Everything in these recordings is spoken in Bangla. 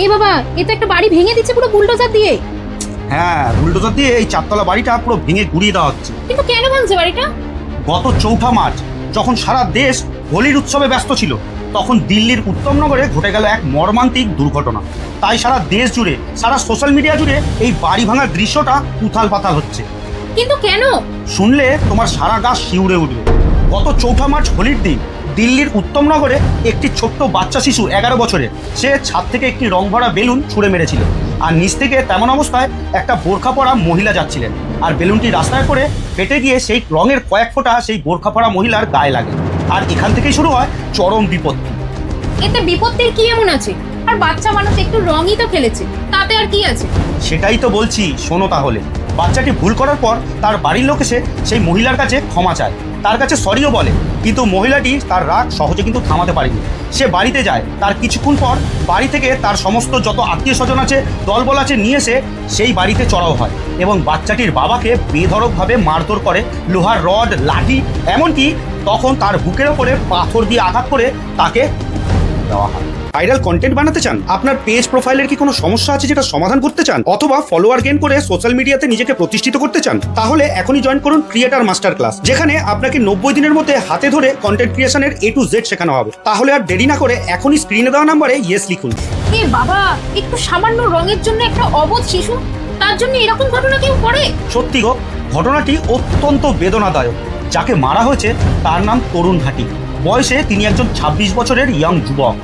এ বাবা, এ তো একটা বাড়ি ভেঙে দিচ্ছে পুরো বুলডোজার দিয়ে। হ্যাঁ, বুলডোজার দিয়ে এই চারতলা বাড়িটা পুরো ভেঙে গুড়িয়ে দেওয়া হচ্ছে। কিন্তু কেন ভাঙছে বাড়িটা? গত 4 মার্চ যখন সারা দেশ হোলির উৎসবে ব্যস্ত ছিল, তখন দিল্লির উত্তমনগরে ঘটে গেল এক মর্মান্তিক দুর্ঘটনা। তাই সারা দেশ জুড়ে, সারা সোশ্যাল মিডিয়া জুড়ে এই বাড়ি ভাঙার দৃশ্যটা উথাল পাতাল হচ্ছে। কিন্তু কেন? শুনলে তোমার সারা গা শিউরে উঠবে। গত 4 মার্চ হোলির দিন দিল্লির উত্তমনগরে একটি ছোট্ট বাচ্চা শিশু 11 বছরের, সে ছাদ থেকে একটি রং ভরা বেলুন ছুঁড়ে মেরেছিল। আর নিচ থেকে তেমন অবস্থায় একটা বোরখা পরা মহিলা যাচ্ছিলেন, আর বেলুনটি রাস্তায় পড়ে ফেটে গিয়ে সেই রঙের কয়েক ফোঁটা সেই বোরখা পরা মহিলার গায়ে লাগে। আর এখান থেকেই শুরু হয় চরম বিপত্তি। এতে বিপত্তির কি এমন আছে? আর বাচ্চা মানুষ একটু রঙই তো খেলেছে, তাতে আর কি আছে? সেটাই তো বলছি, শোনো তাহলে। বাচ্চাটি ভুল করার পর তার বাড়ির লোক এসে সেই মহিলার কাছে ক্ষমা চায়, তার কাছে সরিও বলে। কিন্তু মহিলাটি তার রাগ সহজে কিন্তু থামাতে পারেনি। সে বাড়িতে যায়, তার কিছুক্ষণ পর বাড়ি থেকে তার সমস্ত যত আত্মীয় স্বজন আছে, দলবল আছে, নিয়ে এসে সেই বাড়িতে চড়াও হয় এবং বাচ্চাটির বাবাকে বেধড়কভাবে মারধর করে, লোহার রড, লাঠি, এমনকি তখন তার বুকের ওপরে পাথর দিয়ে আঘাত করে তাকে দেওয়া হয়। ভাইরাল কন্টেন্ট বানাতে চান? আপনার পেজ প্রোফাইলের কি কোনো সমস্যা আছে যেটা সমাধান করতে চান? অথবা ফলোয়ার গেইন করে সোশ্যাল মিডিয়াতে নিজেকে প্রতিষ্ঠিত করতে চান? তাহলে এখনই জয়েন করুন ক্রিয়েটার মাস্টার ক্লাস, যেখানে আপনাকে 90 দিনের মধ্যে হাতে ধরে কন্টেন্ট ক্রিয়েশনের A to Z শেখানো হবে। তাহলে আর দেরি না করে এখনই স্ক্রিনে দেওয়া নাম্বারে ইয়েস লিখুন। এ বাবা, একটু সামান্য রঙের জন্য একটা অবোধ শিশু, তার জন্য এরকম ঘটনা কেউ করে? সত্যি গো, ঘটনাটি অত্যন্ত বেদনাদায়ক। যাকে মারা হয়েছে তার নাম তরুণ ভাটি। বয়সে তিনি একজন 26 বছরের ইয়াং যুবক।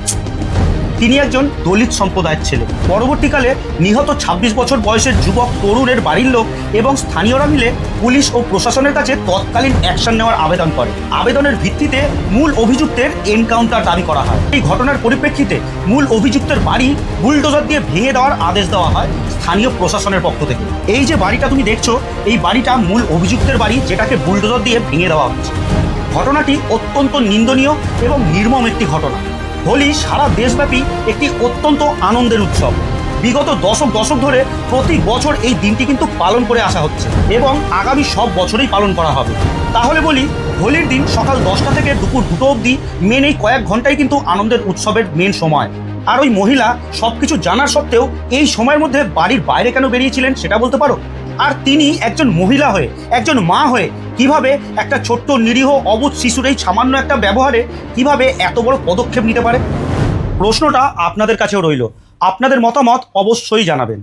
তিনি একজন দলিত সম্প্রদায়ের ছেলে। পরবর্তীকালে নিহত 26 বছর বয়সের যুবক তরুণের বাড়ির লোক এবং স্থানীয়রা মিলে পুলিশ ও প্রশাসনের কাছে তৎকালীন অ্যাকশন নেওয়ার আবেদন করে। আবেদনের ভিত্তিতে মূল অভিযুক্তের এনকাউন্টার দাবি করা হয়। এই ঘটনার পরিপ্রেক্ষিতে মূল অভিযুক্তের বাড়ি বুলডোজার দিয়ে ভেঙে দেওয়ার আদেশ দেওয়া হয় স্থানীয় প্রশাসনের পক্ষ থেকে। এই যে বাড়িটা তুমি দেখছো, এই বাড়িটা মূল অভিযুক্তের বাড়ি, যেটাকে বুলডোজার দিয়ে ভেঙে দেওয়া হচ্ছে। ঘটনাটি অত্যন্ত নিন্দনীয় এবং নির্মম একটি ঘটনা। হোলি সারা দেশব্যাপী একটি অত্যন্ত আনন্দের উৎসব। বিগত দশক ধরে প্রতি বছর এই দিনটি কিন্তু পালন করে আসা হচ্ছে এবং আগামী সব বছরেই পালন করা হবে। তাহলে বলি, হোলির দিন সকাল 10টা থেকে দুপুর 2টো অবধি মেন এই কয়েক ঘন্টাই কিন্তু আনন্দের উৎসবের মেন সময়। আর ওই মহিলা সবকিছু জানার সত্ত্বেও এই সময়ের মধ্যে বাড়ির বাইরে কেন বেরিয়েছিলেন সেটা বলতে পারো? আর তিনি একজন মহিলা হয়ে, একজন মা হয়ে কিভাবে একটা ছোট্ট নিরীহ অবুঝ শিশুর এই সামান্য একটা ব্যবহারে কিভাবে এত বড় পদক্ষেপ নিতে পারে? প্রশ্নটা আপনাদের কাছেও রইল। আপনাদের মতামত অবশ্যই জানাবেন।